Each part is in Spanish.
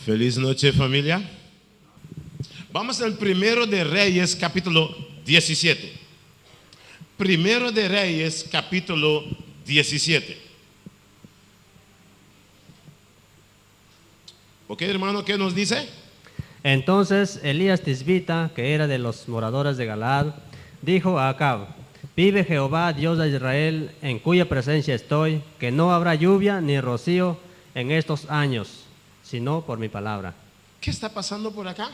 Feliz noche, familia. Vamos al Primero de Reyes, capítulo 17. Primero de Reyes, capítulo 17. ¿Ok, hermano? ¿Qué nos dice? Entonces Elías Tisbita, que era de los moradores de Galaad, dijo a Acab: vive Jehová, Dios de Israel, en cuya presencia estoy, que no habrá lluvia ni rocío en estos años, sino por mi palabra. ¿Qué está pasando por acá?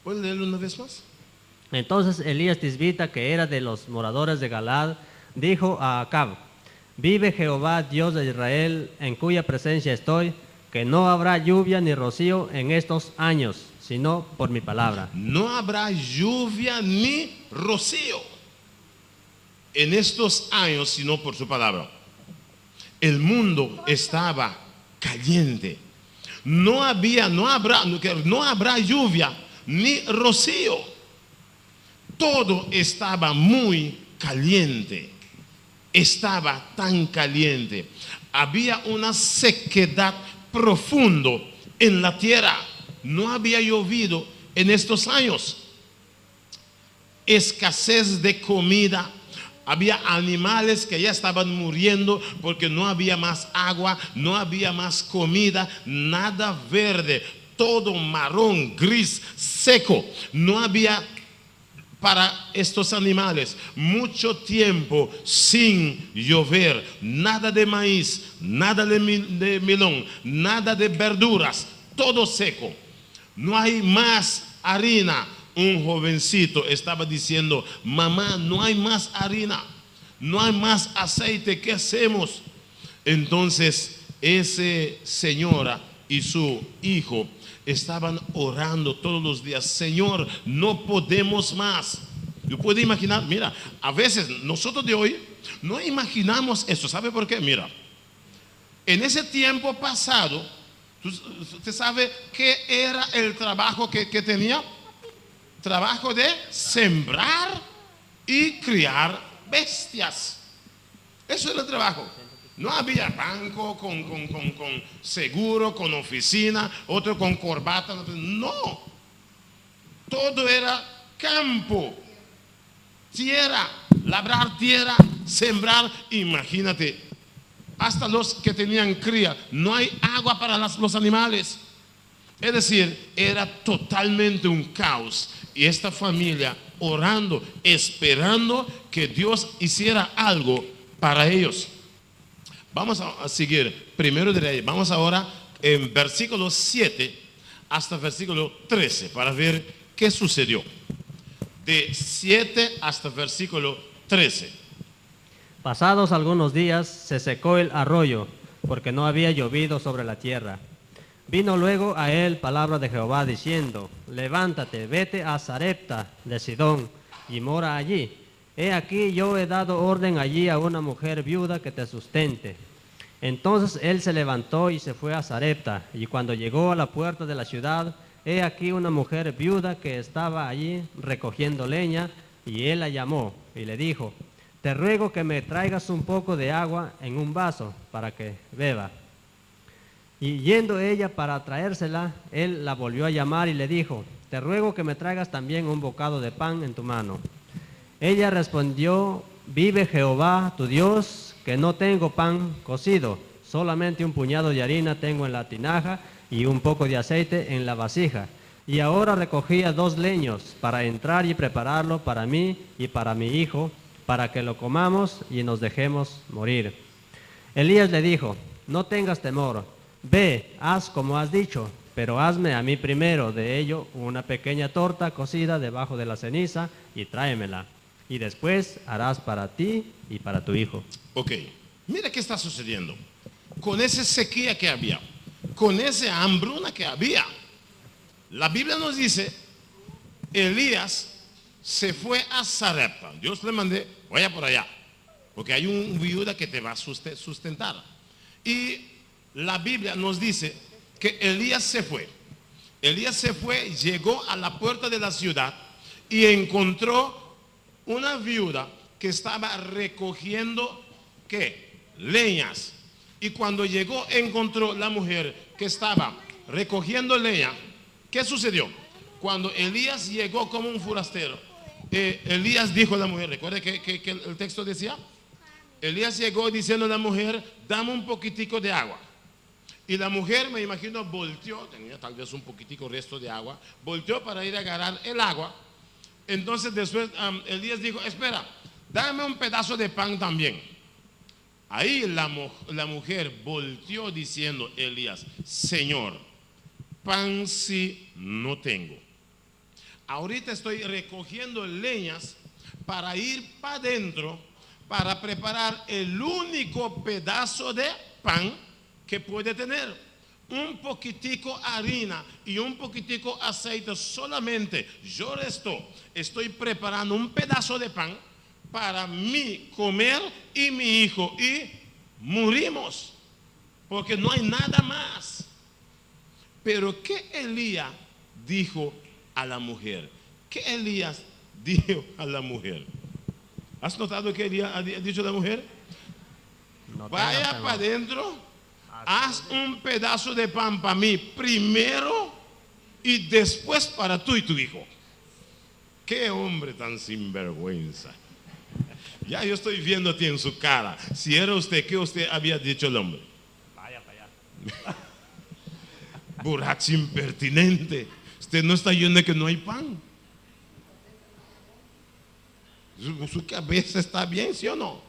¿Puedes leerlo una vez más? Entonces Elías Tisbita, que era de los moradores de Galaad, dijo a Acab: vive Jehová, Dios de Israel, en cuya presencia estoy, que no habrá lluvia ni rocío en estos años, sino por mi palabra. No habrá lluvia ni rocío en estos años, sino por su palabra. El mundo estaba caliente. No habrá lluvia ni rocío. Todo estaba muy caliente. Estaba tan caliente. Había una sequedad profundo en la tierra. No había llovido en estos años. Escasez de comida. Había animales que ya estaban muriendo porque no había más agua, no había más comida, nada verde, todo marrón, gris, seco. No había para estos animales mucho tiempo sin llover, nada de maíz, nada de melón, nada de verduras, todo seco. No hay más harina. Un jovencito estaba diciendo: mamá, no hay más harina, no hay más aceite, ¿qué hacemos? Entonces esa señora y su hijo estaban orando todos los días: Señor, no podemos más. Yo puedo imaginar, mira, a veces nosotros de hoy no imaginamos eso. ¿Sabe por qué? Mira, en ese tiempo pasado, ¿usted sabe qué era el trabajo que tenía? Trabajo de sembrar y criar bestias. Eso era el trabajo. No había banco con seguro, con oficina, otro con corbata. No. Todo era campo, tierra, labrar tierra, sembrar. Imagínate, hasta los que tenían cría, no hay agua para los animales. Es decir, era totalmente un caos. Y esta familia orando, esperando que Dios hiciera algo para ellos. Vamos a seguir Primero de Reyes. Vamos ahora en versículo 7 hasta versículo 13 para ver qué sucedió. De 7 hasta versículo 13. Pasados algunos días se secó el arroyo, porque no había llovido sobre la tierra. Vino luego a él palabra de Jehová diciendo: levántate, vete a Sarepta de Sidón y mora allí. He aquí yo he dado orden allí a una mujer viuda que te sustente. Entonces él se levantó y se fue a Sarepta, y cuando llegó a la puerta de la ciudad, he aquí una mujer viuda que estaba allí recogiendo leña, y él la llamó y le dijo: te ruego que me traigas un poco de agua en un vaso para que beba. Y yendo ella para traérsela, él la volvió a llamar y le dijo: te ruego que me traigas también un bocado de pan en tu mano. Ella respondió: vive Jehová tu Dios, que no tengo pan cocido, solamente un puñado de harina tengo en la tinaja y un poco de aceite en la vasija. Y ahora recogía 2 leños para entrar y prepararlo para mí y para mi hijo, para que lo comamos y nos dejemos morir. Elías le dijo: no tengas temor, ve, haz como has dicho, pero hazme a mí primero de ello una pequeña torta cocida debajo de la ceniza y tráemela, y después harás para ti y para tu hijo. Ok, mira qué está sucediendo. Con esa sequía que había, con esa hambruna que había, la Biblia nos dice: Elías se fue a Sarepta. Dios le mandé: vaya por allá, porque hay un viuda que te va a sustentar. Y la Biblia nos dice que Elías se fue. Elías se fue, llegó a la puerta de la ciudad y encontró una viuda que estaba recogiendo, ¿qué? Leñas. Y cuando llegó, encontró la mujer que estaba recogiendo leña. ¿Qué sucedió? Cuando Elías llegó como un forastero, Elías dijo a la mujer, recuerde que el texto decía, Elías llegó diciendo a la mujer, dame un poquitico de agua. Y la mujer, me imagino, volteó, tenía tal vez un poquitico resto de agua, volteó para ir a agarrar el agua. Entonces después Elías dijo, espera, dame un pedazo de pan también. Ahí la mujer volteó diciendo, Elías, Señor, pan sí no tengo. Ahorita estoy recogiendo leñas para ir para adentro, para preparar el único pedazo de pan que puede tener. Un poquitico harina y un poquitico aceite solamente. Yo estoy preparando un pedazo de pan para mí comer y mi hijo, y morimos porque no hay nada más. Pero ¿qué Elías dijo a la mujer? ¿Qué Elías dijo a la mujer? ¿Has notado que Elías ha dicho a la mujer? No Vaya tengas para temor. adentro, haz un pedazo de pan para mí primero y después para tú y tu hijo. Qué hombre tan sinvergüenza. Ya yo estoy viendo a ti en su cara. Si era usted, ¿qué usted había dicho al hombre? Vaya para allá. Borracho impertinente. Usted no está oyendo que no hay pan. Su cabeza está bien, ¿sí o no?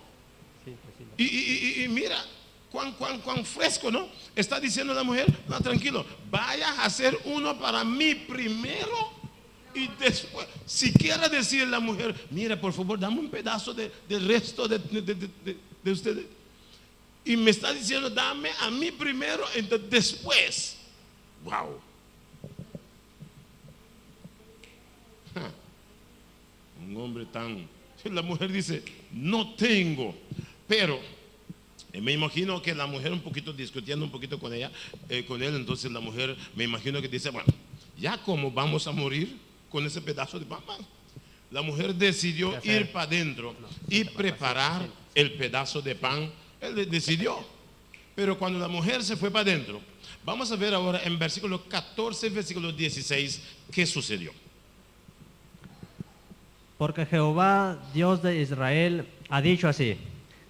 Sí, pues sí. Y mira, cuán fresco, ¿no? Está diciendo la mujer, no, tranquilo, vaya a hacer uno para mí primero y después. Si quiere decir la mujer, mira, por favor, dame un pedazo del resto de ustedes. Y me está diciendo, dame a mí primero, entonces después. Wow. Un hombre tan... La mujer dice, no tengo. Pero me imagino que la mujer un poquito discutiendo un poquito con ella, con él. Entonces la mujer, me imagino que dice, bueno, ya como vamos a morir con ese pedazo de pan. La mujer decidió ir para adentro y preparar el pedazo de pan. Él decidió. Pero cuando la mujer se fue para adentro, vamos a ver ahora en versículo 14, versículo 16, qué sucedió. Porque Jehová, Dios de Israel, ha dicho así: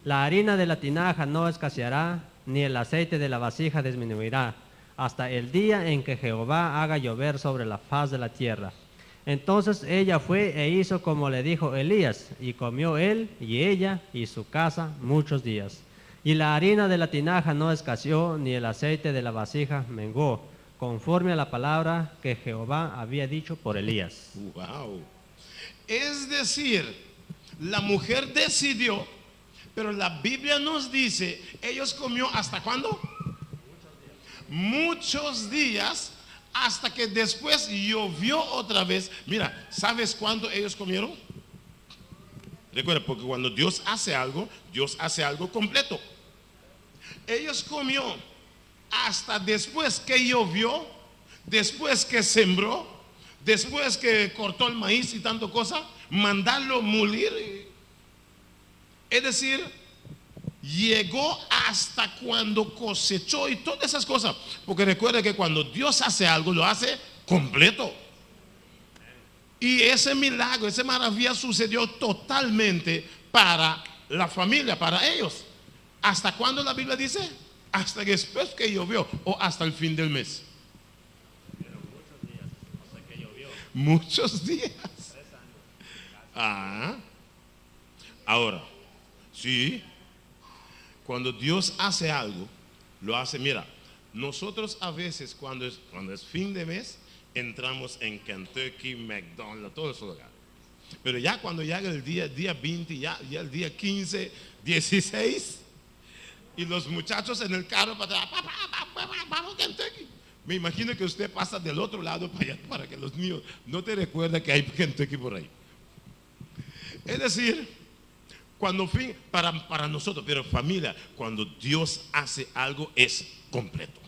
la harina de la tinaja no escaseará, ni el aceite de la vasija disminuirá, hasta el día en que Jehová haga llover sobre la faz de la tierra. Entonces ella fue e hizo como le dijo Elías, y comió él y ella y su casa muchos días. Y la harina de la tinaja no escaseó, ni el aceite de la vasija menguó, conforme a la palabra que Jehová había dicho por Elías. Wow. Es decir, la mujer decidió, pero la Biblia nos dice, ellos comió ¿hasta cuándo? Muchos días, hasta que después llovió otra vez. Mira, ¿sabes cuánto ellos comieron? Recuerda, porque cuando Dios hace algo completo. Ellos comió hasta después que llovió, después que sembró, después que cortó el maíz y tanto cosa, mandarlo moler. Es decir, llegó hasta cuando cosechó y todas esas cosas. Porque recuerda que cuando Dios hace algo, lo hace completo. Y ese milagro, esa maravilla sucedió totalmente para la familia, para ellos. ¿Hasta cuándo la Biblia dice? Hasta después que llovió o hasta el fin del mes. Muchos días. Ahora, sí, cuando Dios hace algo, lo hace. Mira, nosotros a veces cuando es fin de mes, entramos en Kentucky, McDonald's, todos esos lugares. Pero ya cuando llega el día 20, ya el día 15, 16, y los muchachos en el carro para atrás, vamos a Kentucky. Me imagino que usted pasa del otro lado para allá, para que los niños no te recuerden que hay Kentucky por ahí. Es decir, cuando para nosotros, pero familia, cuando Dios hace algo es completo.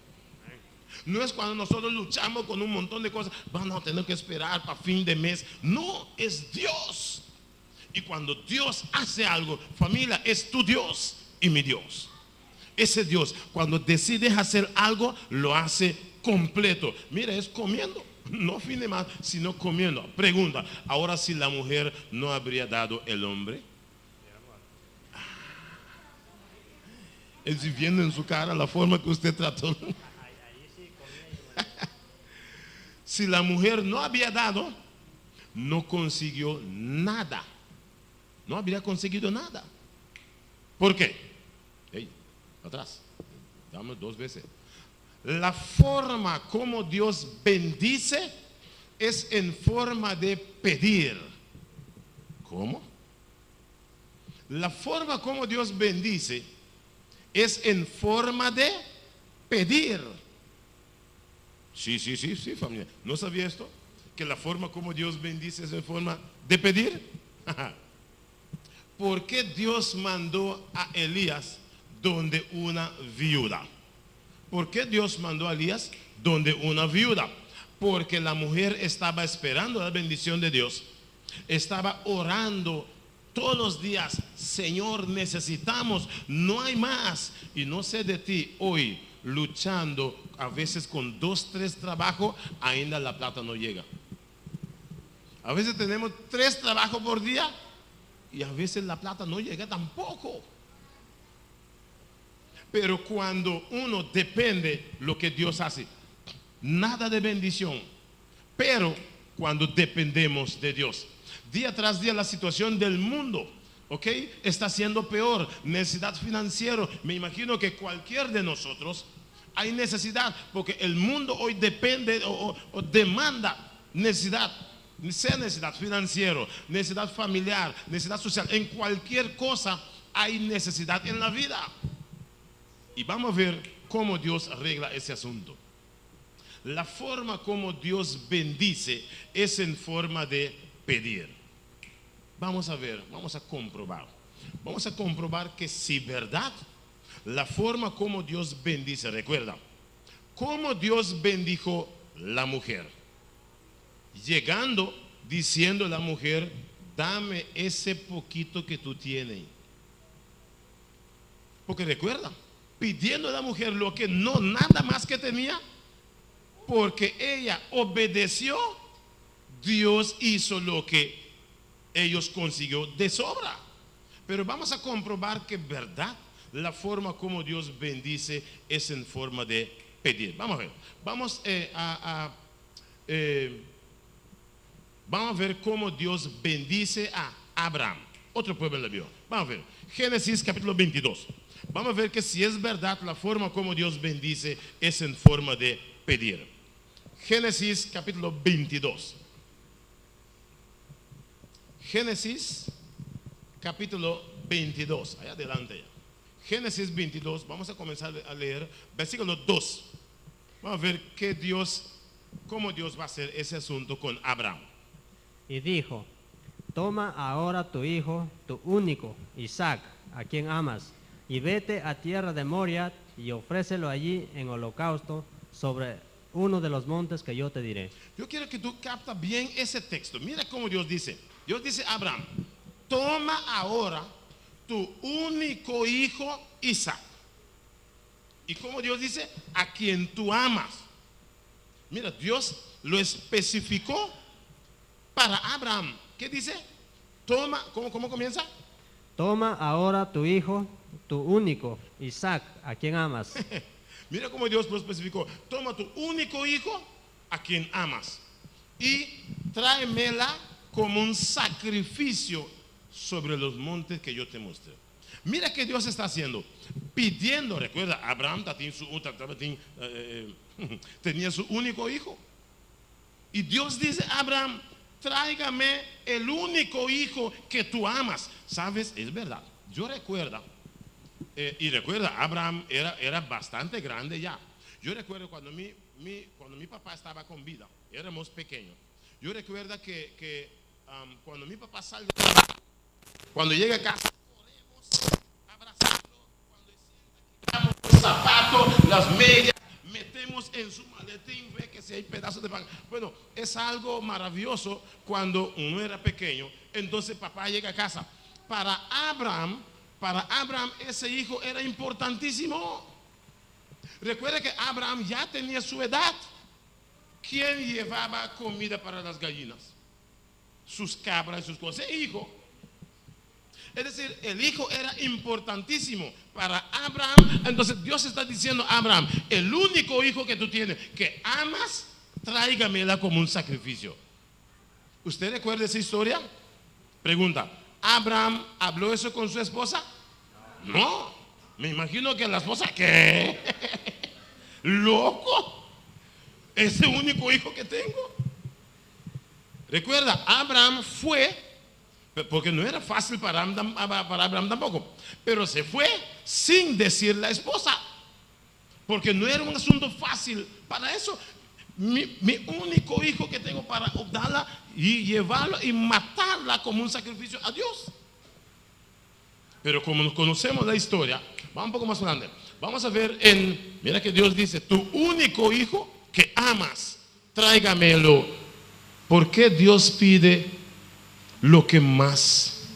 No es cuando nosotros luchamos con un montón de cosas, vamos a tener que esperar para fin de mes. No, es Dios. Y cuando Dios hace algo, familia, es tu Dios y mi Dios. Ese Dios, cuando decide hacer algo, lo hace completo. Mira, es comiendo. No fin más, sino comiendo. Pregunta, ahora si la mujer no habría dado el hombre. Es viendo en su cara la forma que usted trató. Si la mujer no había dado, no consiguió nada. No habría conseguido nada. ¿Por qué? Hey, atrás. Dame 2 veces. La forma como Dios bendice es en forma de pedir. ¿Cómo? La forma como Dios bendice es en forma de pedir. Sí, familia. ¿No sabía esto? Que la forma como Dios bendice es en forma de pedir. ¿Por qué Dios mandó a Elías donde una viuda? ¿Por qué Dios mandó a Elías donde una viuda? Porque la mujer estaba esperando la bendición de Dios. Estaba orando todos los días. Señor, necesitamos, no hay más. Y no sé de ti hoy, luchando a veces con 2, 3 trabajos, ainda la plata no llega. A veces tenemos 3 trabajos por día y a veces la plata no llega tampoco. Pero cuando uno depende lo que Dios hace, nada de bendición. Pero cuando dependemos de Dios, día tras día la situación del mundo, ¿ok?, está siendo peor. Necesidad financiera. Me imagino que cualquier de nosotros hay necesidad, porque el mundo hoy depende o demanda necesidad. Sea necesidad financiera, necesidad familiar, necesidad social. En cualquier cosa hay necesidad en la vida. Y vamos a ver cómo Dios arregla ese asunto. La forma como Dios bendice es en forma de pedir. Vamos a ver, vamos a comprobar. Vamos a comprobar que si verdad, la forma como Dios bendice, recuerda, cómo Dios bendijo la mujer. Llegando, diciendo a la mujer, dame ese poquito que tú tienes. Porque recuerda, pidiendo a la mujer lo que no, nada más que tenía, porque ella obedeció, Dios hizo lo que ellos consiguió de sobra. Pero vamos a comprobar que verdad, la forma como Dios bendice es en forma de pedir. Vamos a ver, vamos a ver cómo Dios bendice a Abraham, otro pueblo en la Biblia. Vamos a ver, Génesis capítulo 22. Vamos a ver que si es verdad la forma como Dios bendice es en forma de pedir. Génesis capítulo 22. Génesis capítulo 22. Allá adelante ya. Génesis 22. Vamos a comenzar a leer versículo 2. Vamos a ver cómo Dios va a hacer ese asunto con Abraham. Y dijo, toma ahora tu hijo, tu único, Isaac, a quien amas, y vete a tierra de Moria y ofrécelo allí en holocausto sobre uno de los montes que yo te diré. Yo quiero que tú captas bien ese texto. Mira cómo Dios dice. Dios dice a Abraham, toma ahora tu único hijo Isaac. Y como Dios dice, a quien tú amas. Mira, Dios lo especificó para Abraham. ¿Qué dice? Toma, ¿cómo comienza? Toma ahora tu hijo, tu único, Isaac, a quien amas. Mira cómo Dios lo especificó. Toma tu único hijo, a quien amas, y tráemela como un sacrificio sobre los montes que yo te mostré. Mira que Dios está haciendo, pidiendo. Recuerda, Abraham tenía su único hijo. Y Dios dice a Abraham, tráigame el único hijo que tú amas. ¿Sabes? Es verdad. Yo recuerdo, y recuerda, Abraham era bastante grande ya. Yo recuerdo cuando mi papá estaba con vida, éramos pequeños. Yo recuerdo que cuando mi papá sale de trabajo, cuando llega a casa, corremos a abrazarlo. Cuando sienta, quitamos los zapatos, las medias, metemos en su maletín, ve que si hay pedazos de pan. Bueno, es algo maravilloso cuando uno era pequeño. Entonces papá llega a casa. Para Abraham, Para Abraham ese hijo era importantísimo. Recuerda que Abraham ya tenía su edad. ¿Quién llevaba comida para las gallinas? Sus cabras y sus cosas. Ese hijo. Es decir, el hijo era importantísimo para Abraham. Entonces Dios está diciendo a Abraham, el único hijo que tú tienes, que amas, tráigamela como un sacrificio. ¿Usted recuerda esa historia? Pregunta, ¿Abraham habló eso con su esposa? No, me imagino que la esposa, ¿qué? ¿Loco? Ese único hijo que tengo. Recuerda, Abraham fue, porque no era fácil para Abraham tampoco, pero se fue sin decirle a la esposa, porque no era un asunto fácil para eso. Mi único hijo que tengo, para darla y llevarla y matarla como un sacrificio a Dios. Pero como nos conocemos la historia, vamos un poco más grande. Vamos a ver mira que Dios dice, tu único hijo que amas, tráigamelo. ¿Por qué Dios pide lo que más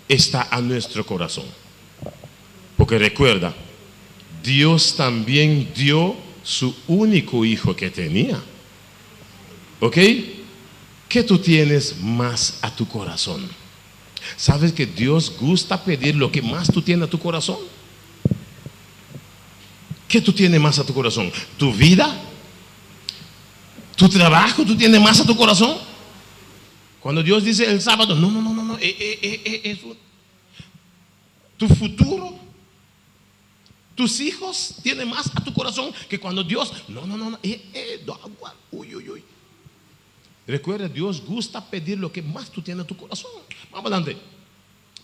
está a nuestro corazón? Porque recuerda, Dios también dio su único hijo que tenía. ¿Ok? ¿Qué tú tienes más a tu corazón? ¿Sabes que Dios gusta pedir lo que más tú tienes a tu corazón? ¿Qué tú tienes más a tu corazón? ¿Tu vida? ¿Tu trabajo? ¿Tú tienes más a tu corazón? Cuando Dios dice el sábado, no, eso. ¿Tu futuro? ¿Tus hijos tienen más a tu corazón que cuando Dios, uy. Recuerda, Dios gusta pedir lo que más tú tienes a tu corazón. Vamos adelante.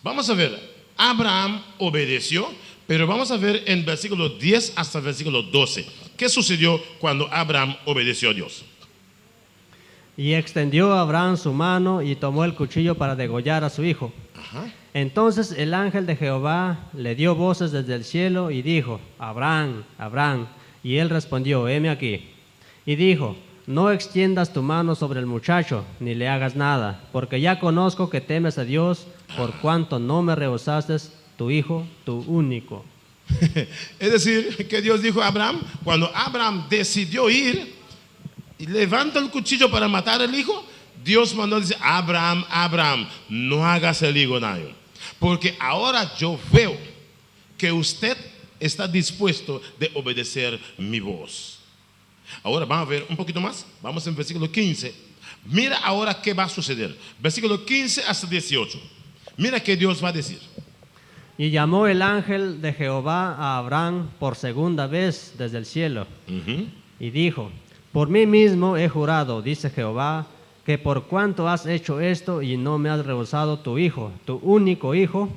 Vamos a ver, Abraham obedeció, pero vamos a ver en versículo 10 hasta el versículo 12. ¿Qué sucedió cuando Abraham obedeció a Dios? Y extendió Abraham su mano y tomó el cuchillo para degollar a su hijo. Ajá. Entonces el ángel de Jehová le dio voces desde el cielo y dijo, Abraham, Abraham. Y él respondió, heme aquí. Y dijo, no extiendas tu mano sobre el muchacho, ni le hagas nada, porque ya conozco que temes a Dios, por cuanto no me rehusaste tu hijo, tu único. Es decir, que Dios dijo a Abraham, cuando Abraham decidió ir y levanta el cuchillo para matar al hijo, Dios mandó a decir, Abraham, Abraham, no hagas el hijo daño, porque ahora yo veo que usted está dispuesto de obedecer mi voz. Ahora vamos a ver un poquito más. Vamos en versículo 15. Mira ahora qué va a suceder. Versículo 15 hasta 18. Mira qué Dios va a decir. Y llamó el ángel de Jehová a Abraham por segunda vez desde el cielo. Y dijo, por mí mismo he jurado, dice Jehová, que por cuanto has hecho esto y no me has rehusado tu hijo, tu único hijo,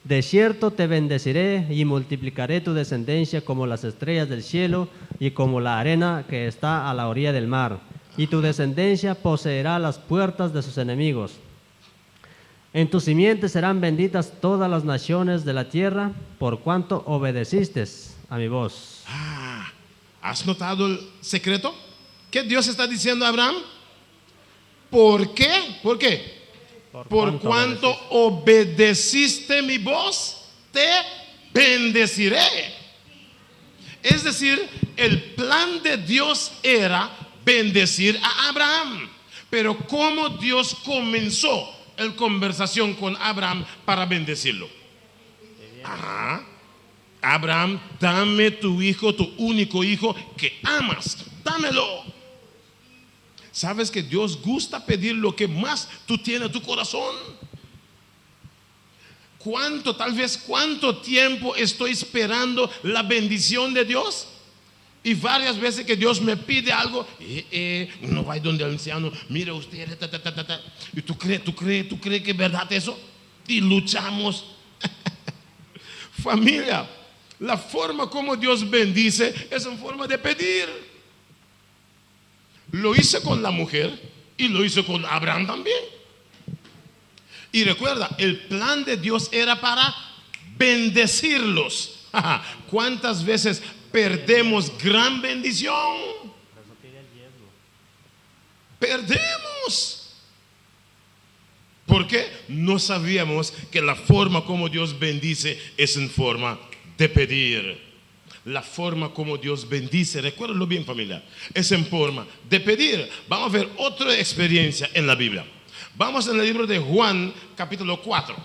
de cierto te bendeciré y multiplicaré tu descendencia como las estrellas del cielo y como la arena que está a la orilla del mar. Y tu descendencia poseerá las puertas de sus enemigos. En tu simiente serán benditas todas las naciones de la tierra, por cuanto obedeciste a mi voz. ¿Has notado el secreto? ¿Qué Dios está diciendo a Abraham? ¿Por qué? ¿Por qué? Por cuanto obedeciste mi voz, te bendeciré. Es decir, el plan de Dios era bendecir a Abraham. Pero ¿cómo Dios comenzó la conversación con Abraham para bendecirlo? Abraham, dame tu hijo, tu único hijo que amas, dámelo. ¿Sabes que Dios gusta pedir lo que más tú tienes en tu corazón? ¿Cuánto tiempo estoy esperando la bendición de Dios? Y varias veces que Dios me pide algo, uno va donde el anciano, mira usted, y tú crees que es verdad eso, y luchamos. Familia, la forma como Dios bendice es en forma de pedir. Lo hice con la mujer y lo hizo con Abraham también. Y recuerda, el plan de Dios era para bendecirlos. ¿Cuántas veces perdemos gran bendición? Perdemos. Porque no sabíamos que la forma como Dios bendice es en forma de pedir. La forma como Dios bendice, recuérdenlo bien, familia, es en forma de pedir. Vamos a ver otra experiencia en la Biblia. Vamos en el libro de Juan, capítulo 4.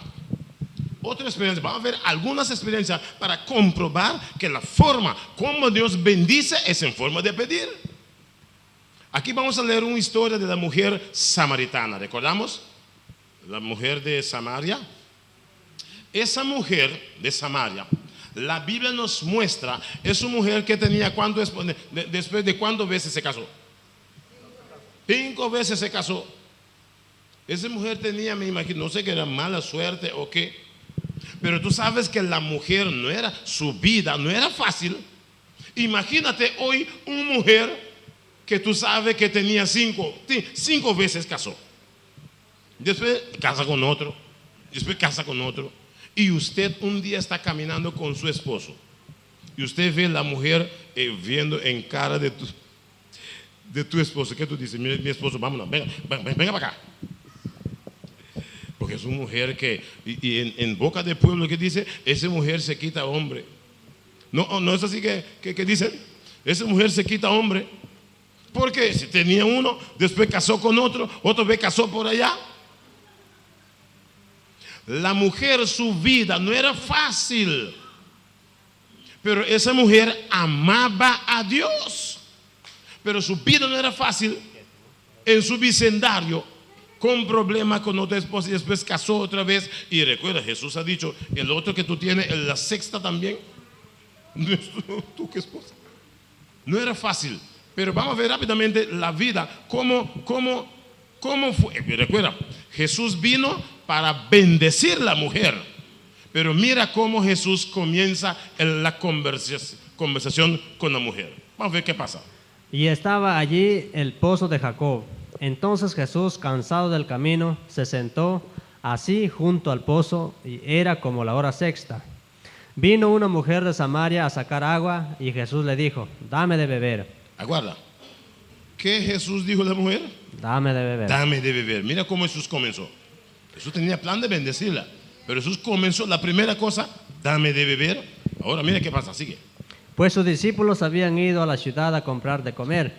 Otra experiencia, vamos a ver algunas experiencias para comprobar que la forma como Dios bendice es en forma de pedir. Aquí vamos a leer una historia de la mujer samaritana. ¿Recordamos? La mujer de Samaria. Esa mujer de Samaria, la Biblia nos muestra, es una mujer que tenía, después de cuántas veces se casó. 5 veces se casó. Esa mujer tenía, me imagino, no sé que era mala suerte o qué, pero tú sabes que la mujer no era, su vida no era fácil. Imagínate hoy una mujer que tú sabes que tenía 5 veces casó. Después casa con otro, después casa con otro. Y usted un día está caminando con su esposo y usted ve a la mujer viendo en cara de tu esposo. ¿Qué tú dices? Mi esposo, vámonos, venga para acá. Porque es una mujer que, y en boca del pueblo que dice, esa mujer se quita hombre. No es así que dicen, esa mujer se quita hombre. Porque si tenía uno, después casó con otro vez casó por allá. La mujer, su vida no era fácil, pero esa mujer amaba a Dios, pero su vida no era fácil en su vecindario, con problemas con otra esposa, y después casó otra vez. Y recuerda, Jesús ha dicho, el otro que tú tienes, la sexta también, no es tu esposa. No era fácil, pero vamos a ver rápidamente la vida, cómo fue. Recuerda, Jesús vino para bendecir la mujer, pero mira cómo Jesús comienza la conversación con la mujer. Vamos a ver qué pasa. Y estaba allí el pozo de Jacob. Entonces Jesús, cansado del camino, se sentó así junto al pozo, y era como la hora sexta. Vino una mujer de Samaria a sacar agua, y Jesús le dijo, dame de beber. Aguarda. ¿Qué Jesús dijo a la mujer? Dame de beber. Dame de beber. Mira cómo Jesús comenzó. Jesús tenía plan de bendecirla, pero Jesús comenzó la primera cosa, dame de beber. Ahora mira qué pasa, sigue. Pues sus discípulos habían ido a la ciudad a comprar de comer.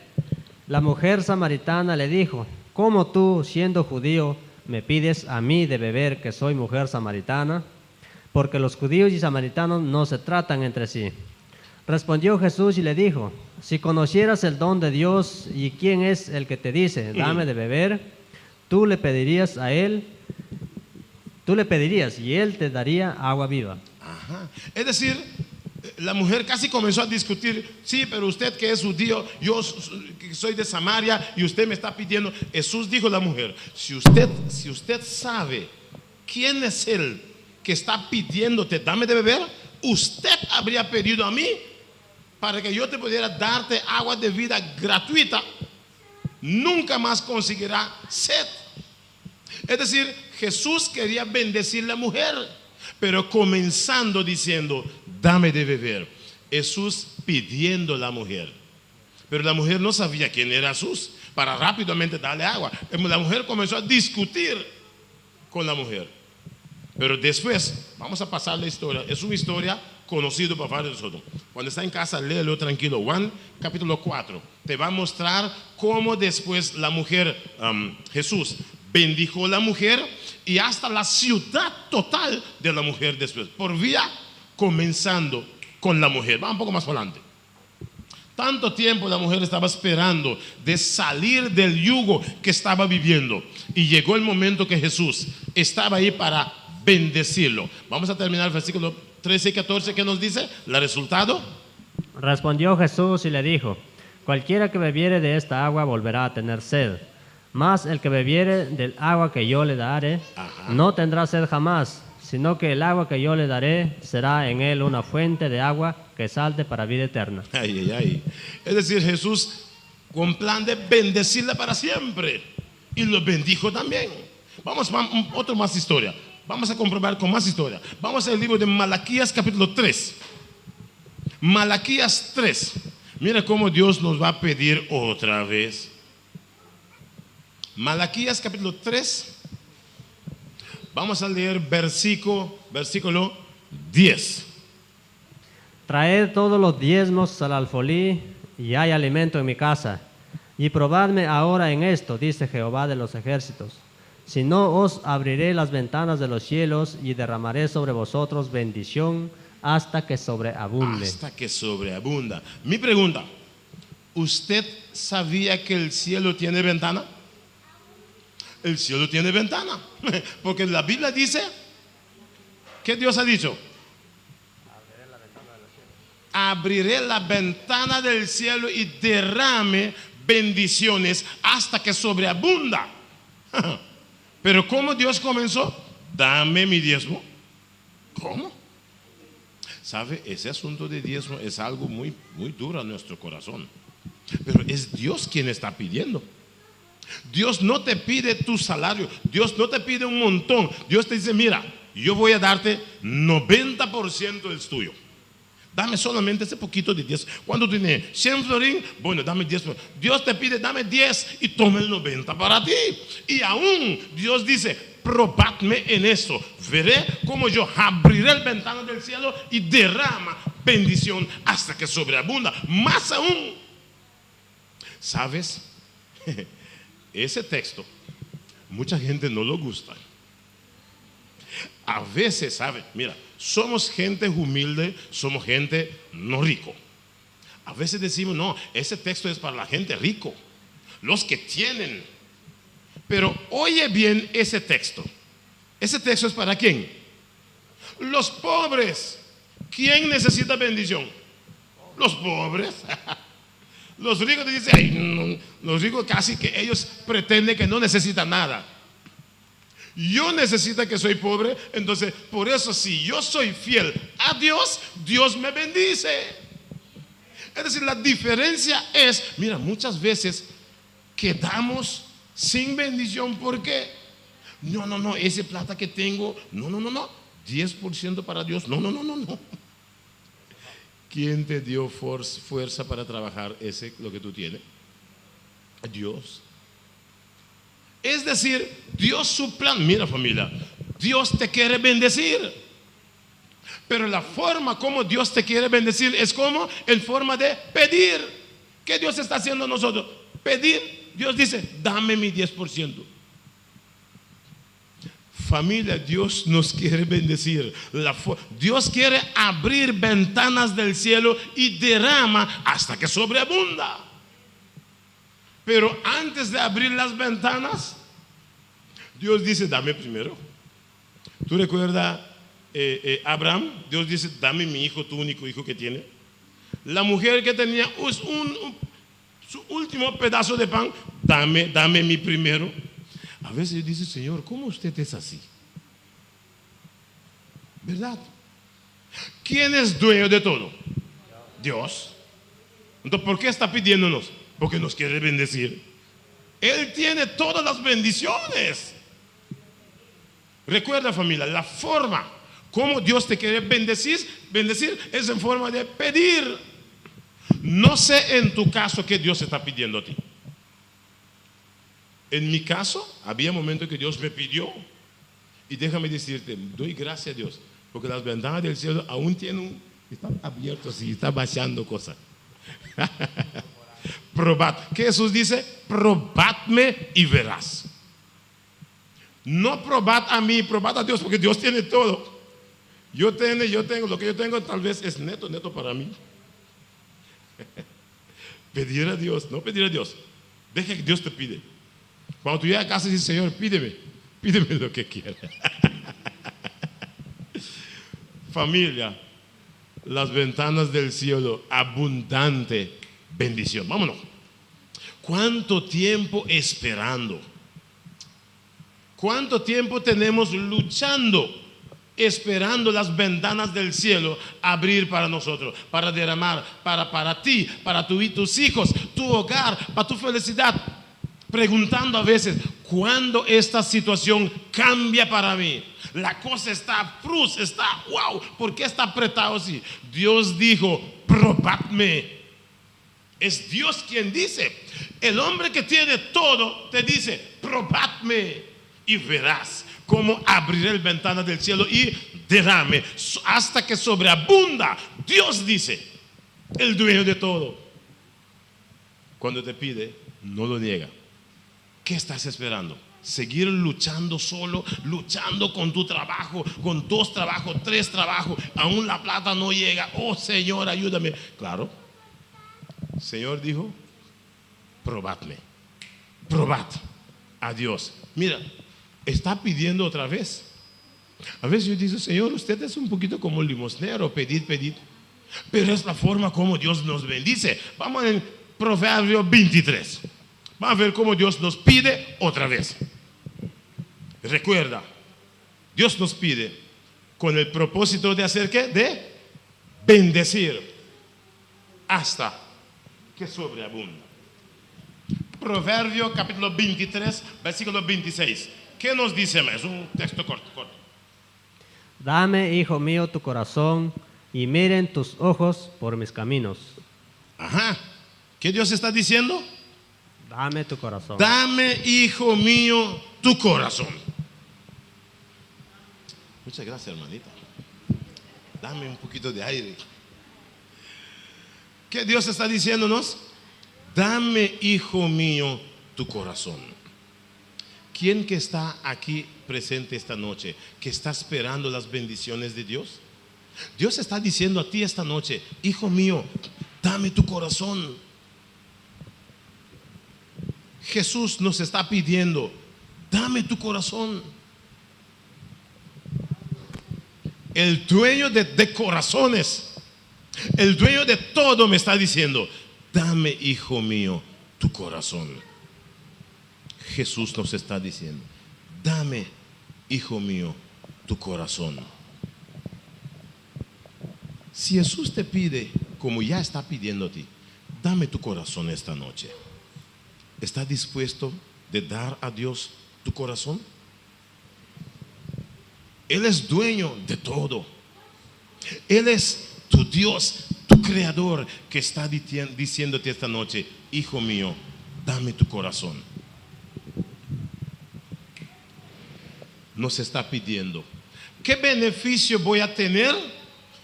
La mujer samaritana le dijo, ¿cómo tú, siendo judío, me pides a mí de beber, que soy mujer samaritana? Porque los judíos y samaritanos no se tratan entre sí. Respondió Jesús y le dijo, si conocieras el don de Dios y quién es el que te dice, dame de beber, tú le pedirías y él te daría agua viva. Ajá. Es decir, la mujer casi comenzó a discutir, sí, pero usted que es judío, yo que soy de Samaria y usted me está pidiendo. Jesús dijo a la mujer, si usted sabe quién es él que está pidiéndote, dame de beber, usted habría pedido a mí para que yo te pudiera darte agua de vida gratuita, nunca más conseguirá sed. Es decir, Jesús quería bendecir a la mujer, pero comenzando diciendo, dame de beber. Jesús pidiendo a la mujer, pero la mujer no sabía quién era Jesús para rápidamente darle agua. La mujer comenzó a discutir con la mujer, pero después vamos a pasar la historia. Es una historia conocida por varios de nosotros. Cuando está en casa, léelo tranquilo. Juan capítulo 4 te va a mostrar cómo después la mujer, Jesús bendijo a la mujer, y hasta la ciudad total de la mujer después, por vía comenzando con la mujer. Va un poco más para adelante. Tanto tiempo la mujer estaba esperando de salir del yugo que estaba viviendo, y llegó el momento que Jesús estaba ahí para bendecirlo. Vamos a terminar el versículo 13 y 14 que nos dice el resultado. Respondió Jesús y le dijo, cualquiera que bebiere de esta agua volverá a tener sed. Mas el que bebiere del agua que yo le daré, no tendrá sed jamás, sino que el agua que yo le daré será en él una fuente de agua que salte para vida eterna. Es decir, Jesús con plan de bendecirla para siempre, y lo bendijo también. Vamos a otra más historia. Vamos a comprobar con más historia. Vamos al libro de Malaquías capítulo 3. Malaquías 3. Mira cómo Dios nos va a pedir otra vez. Malaquías capítulo 3, Vamos a leer versículo 10. Traed todos los diezmos al alfolí, y hay alimento en mi casa. Y probadme ahora en esto, dice Jehová de los ejércitos. Si no, os abriré las ventanas de los cielos y derramaré sobre vosotros bendición hasta que sobreabunde. Hasta que sobreabunda. Mi pregunta, ¿usted sabía que el cielo tiene ventana? El cielo tiene ventana. Porque la Biblia dice, ¿qué Dios ha dicho? Abriré la ventana del cielo y derrame bendiciones hasta que sobreabunda. Pero ¿cómo Dios comenzó? Dame mi diezmo. ¿Cómo? ¿Sabe? Ese asunto de diezmo es algo muy, muy duro a nuestro corazón. Pero es Dios quien está pidiendo. Dios no te pide tu salario. Dios no te pide un montón. Dios te dice, mira, yo voy a darte 90% es tuyo. Dame solamente ese poquito de 10. Cuando tienes 100 florín, bueno, dame 10. Dios te pide, dame 10 y toma el 90 para ti. Y aún Dios dice, probadme en eso. Veré cómo yo abriré el ventana del cielo y derrama bendición hasta que sobreabunda. Más aún, ¿sabes? Ese texto, mucha gente no lo gusta. A veces, ¿sabe? Mira, somos gente humilde, somos gente no rico. A veces decimos, no, ese texto es para la gente rico, los que tienen. Pero oye bien ese texto. Ese texto es para ¿quién? Los pobres. ¿Quién necesita bendición? Los pobres. Los ricos te dicen, ay, no, los ricos casi que ellos pretenden que no necesitan nada. Yo necesito que soy pobre, entonces por eso si yo soy fiel a Dios, Dios me bendice. Es decir, la diferencia es, mira, muchas veces quedamos sin bendición. ¿Por qué? No, ese plata que tengo, no, 10% para Dios, no. ¿Quién te dio fuerza para trabajar lo que tú tienes? Dios. Es decir, Dios su plan, mira familia, Dios te quiere bendecir. Pero la forma como Dios te quiere bendecir es como en forma de pedir. ¿Qué Dios está haciendo a nosotros? Pedir. Dios dice, dame mi 10%. Familia, Dios nos quiere bendecir. Dios quiere abrir ventanas del cielo y derrama hasta que sobreabunda. Pero antes de abrir las ventanas, Dios dice, dame primero. ¿Tú recuerdas Abraham? Dios dice, dame mi hijo, tu único hijo que tiene. La mujer que tenía su último pedazo de pan, dame mi primero. A veces dice, Señor, ¿cómo usted es así? ¿Verdad? ¿Quién es dueño de todo? Dios. Entonces, ¿por qué está pidiéndonos? Porque nos quiere bendecir. Él tiene todas las bendiciones. Recuerda familia, la forma como Dios te quiere bendecir es en forma de pedir. No sé en tu caso qué Dios está pidiendo a ti. En mi caso, había momentos que Dios me pidió. Y déjame decirte, doy gracias a Dios, porque las ventanas del cielo aún están abiertas y están bajando cosas. Probad. ¿Qué Jesús dice? Probadme y verás. No probad a mí, probad a Dios, porque Dios tiene todo. Yo tengo, lo que yo tengo tal vez es neto para mí. Pedir a Dios, no pedir a Dios. Deja que Dios te pide. Cuando tú llegas a casa y dices, Señor, pídeme lo que quieras. Familia, las ventanas del cielo, abundante bendición. Vámonos. ¿Cuánto tiempo esperando? ¿Cuánto tiempo tenemos luchando, esperando las ventanas del cielo abrir para nosotros, para derramar, para ti, para tus hijos, tu hogar, para tu felicidad? Preguntando a veces, ¿cuándo esta situación cambia para mí? La cosa está wow, ¿por qué está apretado así? Dios dijo, probadme. Es Dios quien dice. El hombre que tiene todo te dice, probadme y verás. cómo abriré el ventana del cielo y derrame hasta que sobreabunda. Dios dice, el dueño de todo. Cuando te pide, no lo niega. ¿Qué estás esperando? Seguir luchando solo, luchando con tu trabajo, con 2 trabajos, 3 trabajos, aún la plata no llega. Oh Señor, ayúdame. Claro, Señor dijo, probadme, probad a Dios. Mira, está pidiendo otra vez. A veces yo digo, Señor, usted es un poquito como limosnero, pedid, pedid. Pero es la forma como Dios nos bendice. Vamos en Proverbios 23. Vamos a ver cómo Dios nos pide otra vez. Recuerda, Dios nos pide con el propósito de hacer ¿qué? De bendecir hasta que sobreabunda. Proverbio capítulo 23, versículo 26. ¿Qué nos dice? Es un texto corto. Dame, hijo mío, tu corazón y miren tus ojos por mis caminos. Ajá. ¿Qué Dios está diciendo? Dame tu corazón. Dame, hijo mío, tu corazón. Muchas gracias, hermanita. Dame un poquito de aire. ¿Qué Dios está diciéndonos? Dame, hijo mío, tu corazón. ¿Quién que está aquí presente esta noche, que está esperando las bendiciones de Dios? Dios está diciendo a ti esta noche, hijo mío, dame tu corazón. Jesús nos está pidiendo, dame tu corazón. El dueño de corazones, el dueño de todo me está diciendo, dame, hijo mío, tu corazón. Jesús nos está diciendo, dame, hijo mío, tu corazón. Si Jesús te pide, como ya está pidiendo a ti, dame tu corazón esta noche, ¿estás dispuesto de dar a Dios tu corazón? Él es dueño de todo. Él es tu Dios, tu creador, que está diciéndote esta noche, hijo mío, dame tu corazón. Nos está pidiendo, ¿qué beneficio voy a tener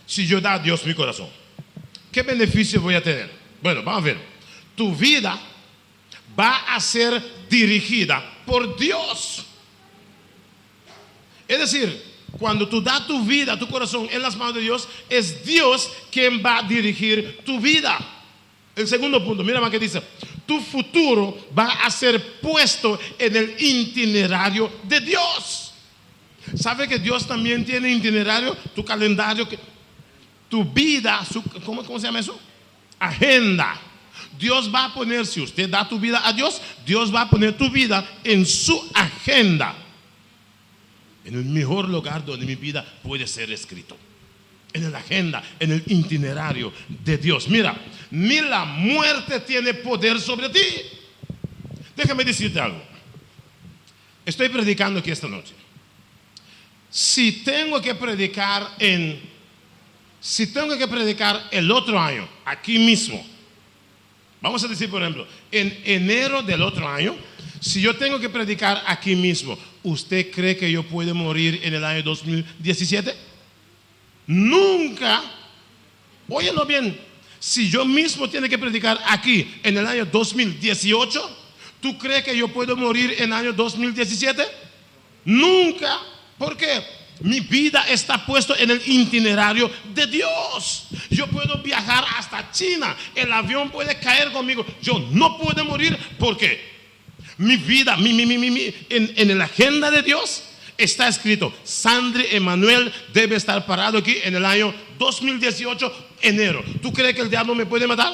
si yo da a Dios mi corazón? ¿Qué beneficio voy a tener? Bueno, vamos a ver. Tu vida va a ser dirigida por Dios. Es decir, cuando tú das tu vida, tu corazón en las manos de Dios, es Dios quien va a dirigir tu vida. El segundo punto, mira más que dice, tu futuro va a ser puesto en el itinerario de Dios. ¿Sabe que Dios también tiene itinerario? Tu calendario, tu vida, ¿cómo se llama eso? Agenda. Dios va a poner, si usted da tu vida a Dios, Dios va a poner tu vida en su agenda, en el mejor lugar donde mi vida puede ser escrito, en la agenda, en el itinerario de Dios. Mira, ni la muerte tiene poder sobre ti. Déjame decirte algo. Estoy predicando aquí esta noche. Si tengo que predicar el otro año, aquí mismo, vamos a decir, por ejemplo, en enero del otro año, si yo tengo que predicar aquí mismo, ¿usted cree que yo puedo morir en el año 2017? Nunca. Óyelo bien. Si yo mismo tengo que predicar aquí en el año 2018, ¿tú crees que yo puedo morir en el año 2017? Nunca. ¿Por qué? Mi vida está puesta en el itinerario de Dios. Yo puedo viajar hasta China, el avión puede caer conmigo, yo no puedo morir porque mi vida, en la agenda de Dios está escrito, Sandri Emanuel debe estar parado aquí en el año 2018, enero. ¿Tú crees que el diablo me puede matar?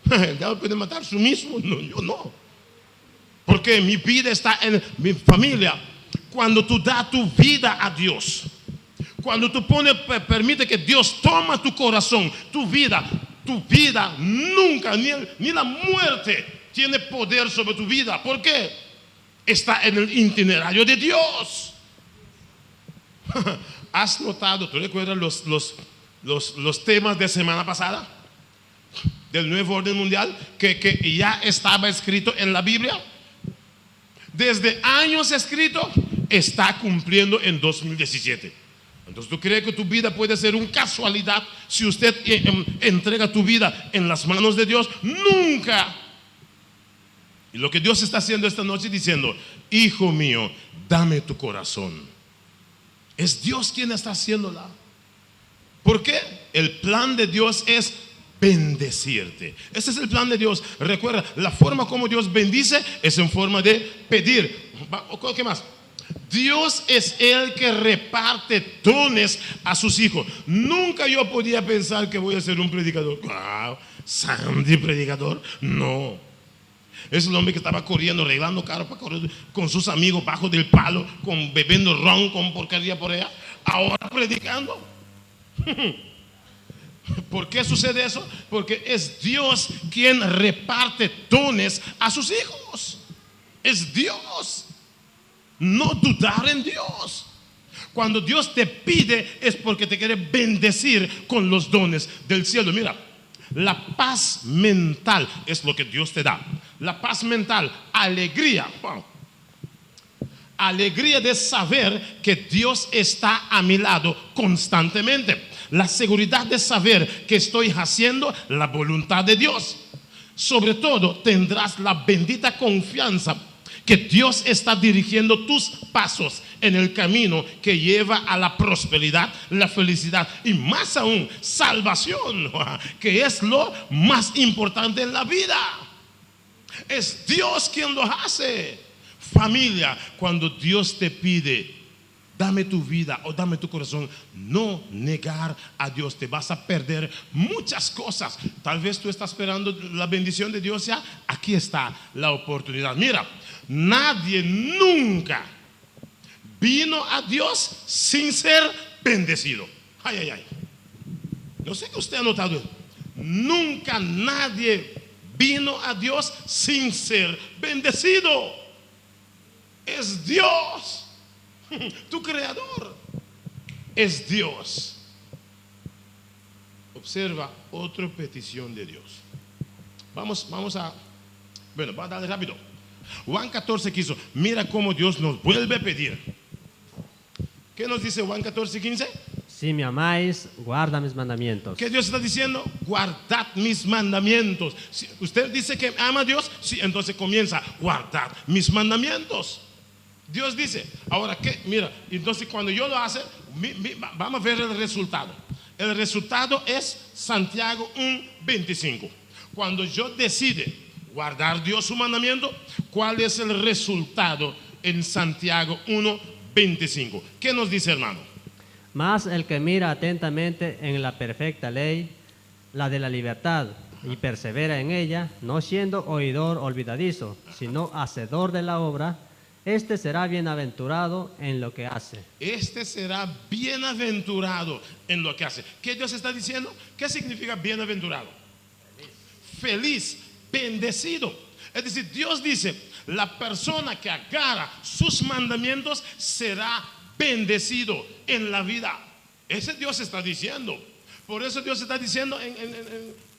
El diablo puede matar su mismo, no, yo no. Porque mi vida está en mi familia. Cuando tú das tu vida a Dios, cuando tú permite que Dios toma tu corazón, tu vida nunca, ni la muerte tiene poder sobre tu vida. ¿Por qué? Está en el itinerario de Dios. ¿Has notado? ¿Tú recuerdas los temas de semana pasada? Del nuevo orden mundial, que ya estaba escrito en la Biblia. Desde años escrito, está cumpliendo en 2017. Entonces, ¿tú crees que tu vida puede ser una casualidad si usted entrega tu vida en las manos de Dios? Nunca. Y lo que Dios está haciendo esta noche diciendo: hijo mío, dame tu corazón. Es Dios quien está haciéndola. ¿Por qué? El plan de Dios es bendecirte. Ese es el plan de Dios. Recuerda, la forma como Dios bendice es en forma de pedir. ¿Qué más? Dios es el que reparte dones a sus hijos. Nunca yo podía pensar que voy a ser un predicador. Wow, Sandy predicador. No. Es el hombre que estaba corriendo, arreglando carros para correr con sus amigos bajo del palo, bebiendo ron, con porquería por allá. Ahora predicando. ¿Por qué sucede eso? Porque es Dios quien reparte dones a sus hijos. Es Dios. No dudar en Dios. Cuando Dios te pide es porque te quiere bendecir con los dones del cielo. Mira, la paz mental es lo que Dios te da. La paz mental, alegría. Wow. Alegría de saber que Dios está a mi lado constantemente. La seguridad de saber que estoy haciendo la voluntad de Dios. Sobre todo tendrás la bendita confianza que Dios está dirigiendo tus pasos en el camino que lleva a la prosperidad, la felicidad y más aún salvación, que es lo más importante en la vida. Es Dios quien lo hace. Familia, cuando Dios te pide: dame tu vida o dame tu corazón, no negar a Dios. Te vas a perder muchas cosas. Tal vez tú estás esperando la bendición de Dios ya. Aquí está la oportunidad. Mira, nadie nunca vino a Dios sin ser bendecido. Ay, ay, ay. No sé que usted ha notado. Nunca nadie vino a Dios sin ser bendecido. Es Dios. Tu creador es Dios. Observa otra petición de Dios. Vamos a darle rápido. Juan 14, 15. Mira cómo Dios nos vuelve a pedir. ¿Qué nos dice Juan 14, 15? Si me amáis, guarda mis mandamientos. ¿Qué Dios está diciendo? Guardad mis mandamientos. Si usted dice que ama a Dios, sí, entonces comienza: guardad mis mandamientos. Dios dice. Ahora, ¿qué? Mira, entonces cuando yo lo hace, vamos a ver el resultado. El resultado es Santiago 1:25. Cuando yo decide guardar Dios su mandamiento, ¿cuál es el resultado en Santiago 1:25? ¿Qué nos dice, hermano? Mas el que mira atentamente en la perfecta ley, la de la libertad, y persevera en ella, no siendo oidor olvidadizo, sino hacedor de la obra, este será bienaventurado en lo que hace. Este será bienaventurado en lo que hace. ¿Qué Dios está diciendo? ¿Qué significa bienaventurado? Feliz, bendecido. Es decir, Dios dice: la persona que agarra sus mandamientos será bendecido en la vida. Ese Dios está diciendo. Por eso Dios está diciendo en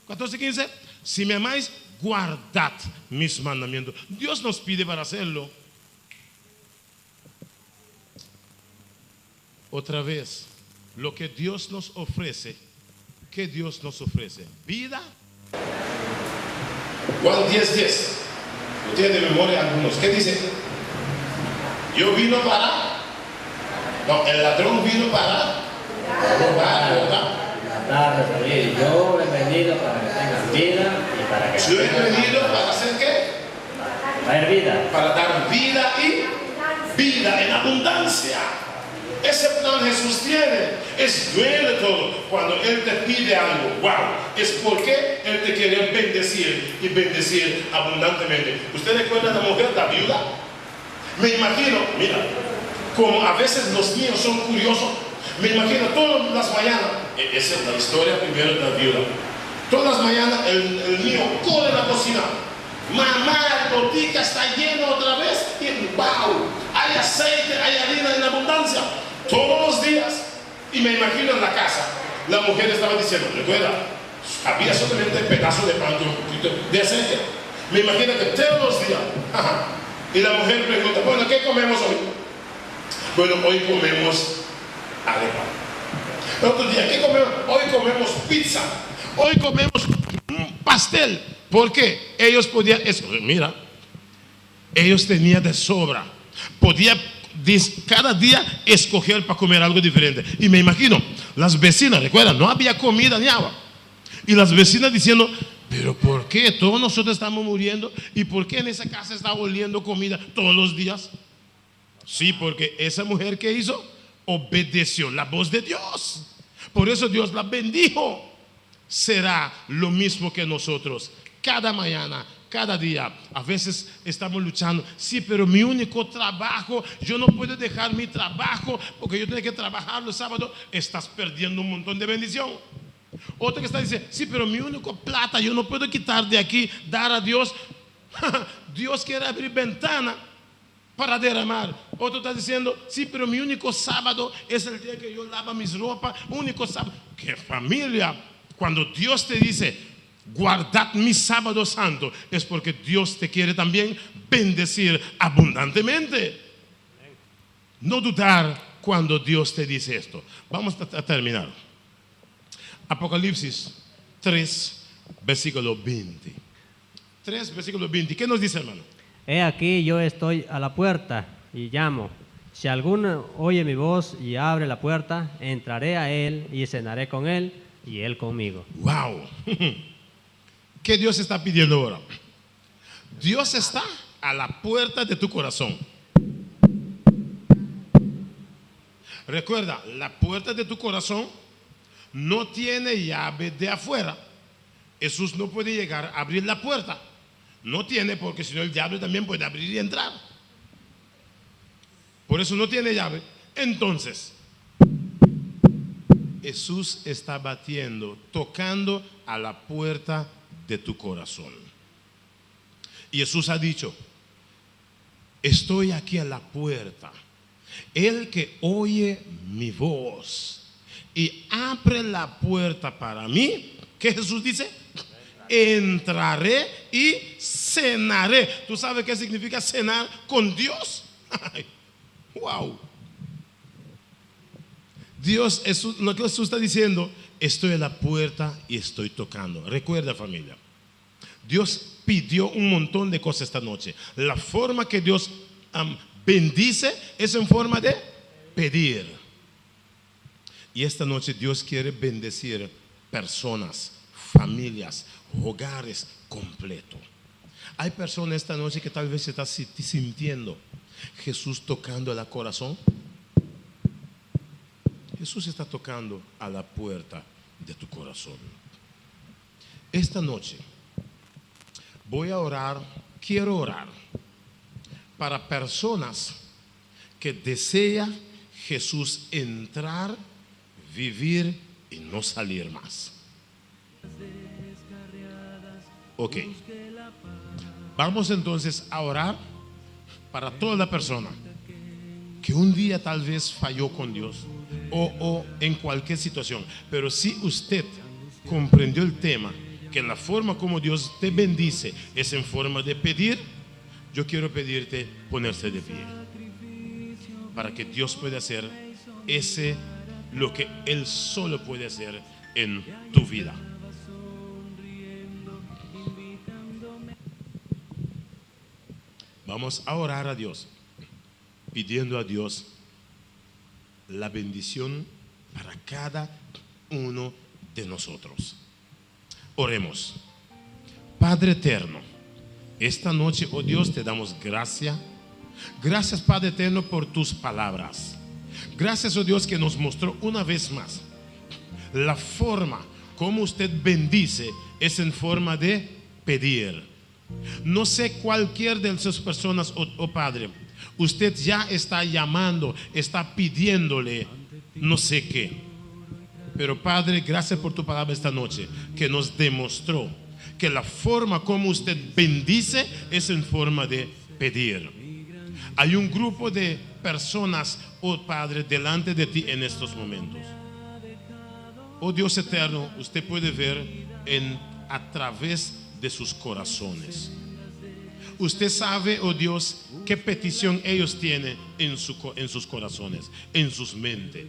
14:15: si me amáis, guardad mis mandamientos. Dios nos pide para hacerlo. Otra vez, lo que Dios nos ofrece. ¿Qué Dios nos ofrece? Vida. Juan 10:10. Usted de memoria algunos. ¿Qué dice? Yo vino para... No, el ladrón vino para robar, ¿verdad? Yo he venido para que tengan vida y para que... Yo he venido para hacer ¿qué? Para dar vida. Para dar vida y vida en abundancia. Ese plan Jesús tiene. Es dueño de todo. Cuando Él te pide algo, wow, es porque Él te quiere bendecir y bendecir abundantemente. ¿Usted recuerda a la mujer, la viuda? Me imagino, mira, como a veces los niños son curiosos, me imagino todas las mañanas, esa es la historia primero de la viuda. Todas las mañanas el niño corre a la cocina. Mamá, el botica está lleno otra vez. Y wow, hay aceite, hay harina en abundancia. Todos los días. Y me imagino en la casa, la mujer estaba diciendo, recuerda, había solamente un pedazo de pan con un poquito de aceite. Me imagino que todos los días. Y la mujer pregunta, bueno, ¿qué comemos hoy? Bueno, hoy comemos arepa. El otro día, ¿qué comemos? Hoy comemos pizza. Hoy comemos pastel. ¿Por qué? Ellos podían, mira, ellos tenían de sobra. Podía cada día escoger para comer algo diferente. Y me imagino, las vecinas, recuerdan, no había comida ni agua. Y las vecinas diciendo, pero ¿por qué todos nosotros estamos muriendo? ¿Y por qué en esa casa está oliendo comida todos los días? Sí, porque esa mujer que hizo, obedeció la voz de Dios. Por eso Dios la bendijo. Será lo mismo que nosotros. Cada mañana, cada día. A veces estamos luchando. Sí, pero mi único trabajo, yo no puedo dejar mi trabajo porque yo tengo que trabajar los sábados. Estás perdiendo un montón de bendición. Otro que está diciendo, sí, pero mi único plata, yo no puedo quitar de aquí, dar a Dios. Dios quiere abrir ventana para derramar. Otro está diciendo, sí, pero mi único sábado es el día que yo lavo mis ropas. Único sábado. ¡Qué familia! Cuando Dios te dice, guardad mi sábado santo, es porque Dios te quiere también bendecir abundantemente. No dudar cuando Dios te dice esto. Vamos a terminar. Apocalipsis 3, versículo 20. 3, versículo 20. ¿Qué nos dice, hermano? He aquí yo estoy a la puerta y llamo. Si alguno oye mi voz y abre la puerta, entraré a él y cenaré con él y él conmigo. Wow. ¿Qué Dios está pidiendo ahora? Dios está a la puerta de tu corazón. Recuerda, la puerta de tu corazón no tiene llave de afuera. Jesús no puede llegar a abrir la puerta. No tiene, porque si no el diablo también puede abrir y entrar. Por eso no tiene llave. Entonces, Jesús está batiendo, tocando a la puerta de tu corazón. Y Jesús ha dicho, estoy aquí a la puerta. El que oye mi voz y abre la puerta para mí, ¿qué Jesús dice? Entraré y cenaré. ¿Tú sabes qué significa cenar con Dios? Wow. Dios, lo que Jesús está diciendo, estoy a la puerta y estoy tocando. Recuerda, familia, Dios pidió un montón de cosas esta noche. La forma que Dios bendice es en forma de pedir. Y esta noche Dios quiere bendecir personas, familias, hogares completos. Hay personas esta noche que tal vez se está sintiendo Jesús tocando el corazón. Jesús está tocando a la puerta de tu corazón. Esta noche voy a orar, quiero orar para personas que desean Jesús entrar, vivir y no salir más. Ok. Vamos entonces a orar para toda la persona que un día tal vez falló con Dios o en cualquier situación. Pero si usted comprendió el tema, que la forma como Dios te bendice es en forma de pedir, yo quiero pedirte ponerse de pie para que Dios pueda hacer lo que Él solo puede hacer en tu vida. Vamos a orar a Dios, pidiendo a Dios la bendición para cada uno de nosotros. Oremos. Padre eterno, esta noche, oh Dios, te damos gracias. Gracias, Padre eterno, por tus palabras. Gracias, oh Dios, que nos mostró una vez más la forma como usted bendice es en forma de pedir. No sé cualquier de esas personas, oh Padre, usted ya está llamando, está pidiéndole no sé qué. Pero Padre, gracias por tu palabra esta noche, que nos demostró que la forma como usted bendice es en forma de pedir. Hay un grupo de personas, oh Padre, delante de ti en estos momentos. Oh Dios eterno, usted puede ver a través de sus corazones. Usted sabe, oh Dios, qué petición ellos tienen en sus corazones, en sus mentes.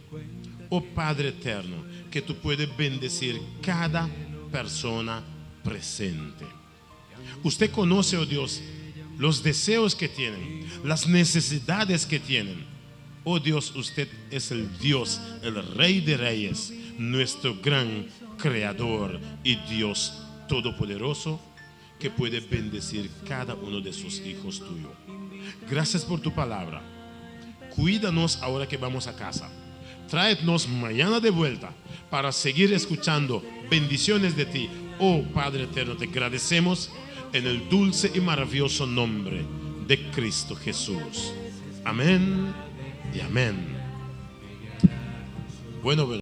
Oh Padre eterno, que tú puedes bendecir cada persona presente. Usted conoce, oh Dios, los deseos que tienen, las necesidades que tienen. Oh Dios, usted es el Dios, el Rey de Reyes, nuestro gran Creador y Dios Todopoderoso, que puede bendecir cada uno de sus hijos tuyos. Gracias por tu palabra. Cuídanos ahora que vamos a casa. Tráenos mañana de vuelta para seguir escuchando bendiciones de ti. Oh Padre eterno, te agradecemos en el dulce y maravilloso nombre de Cristo Jesús. Amén y amén. Bueno.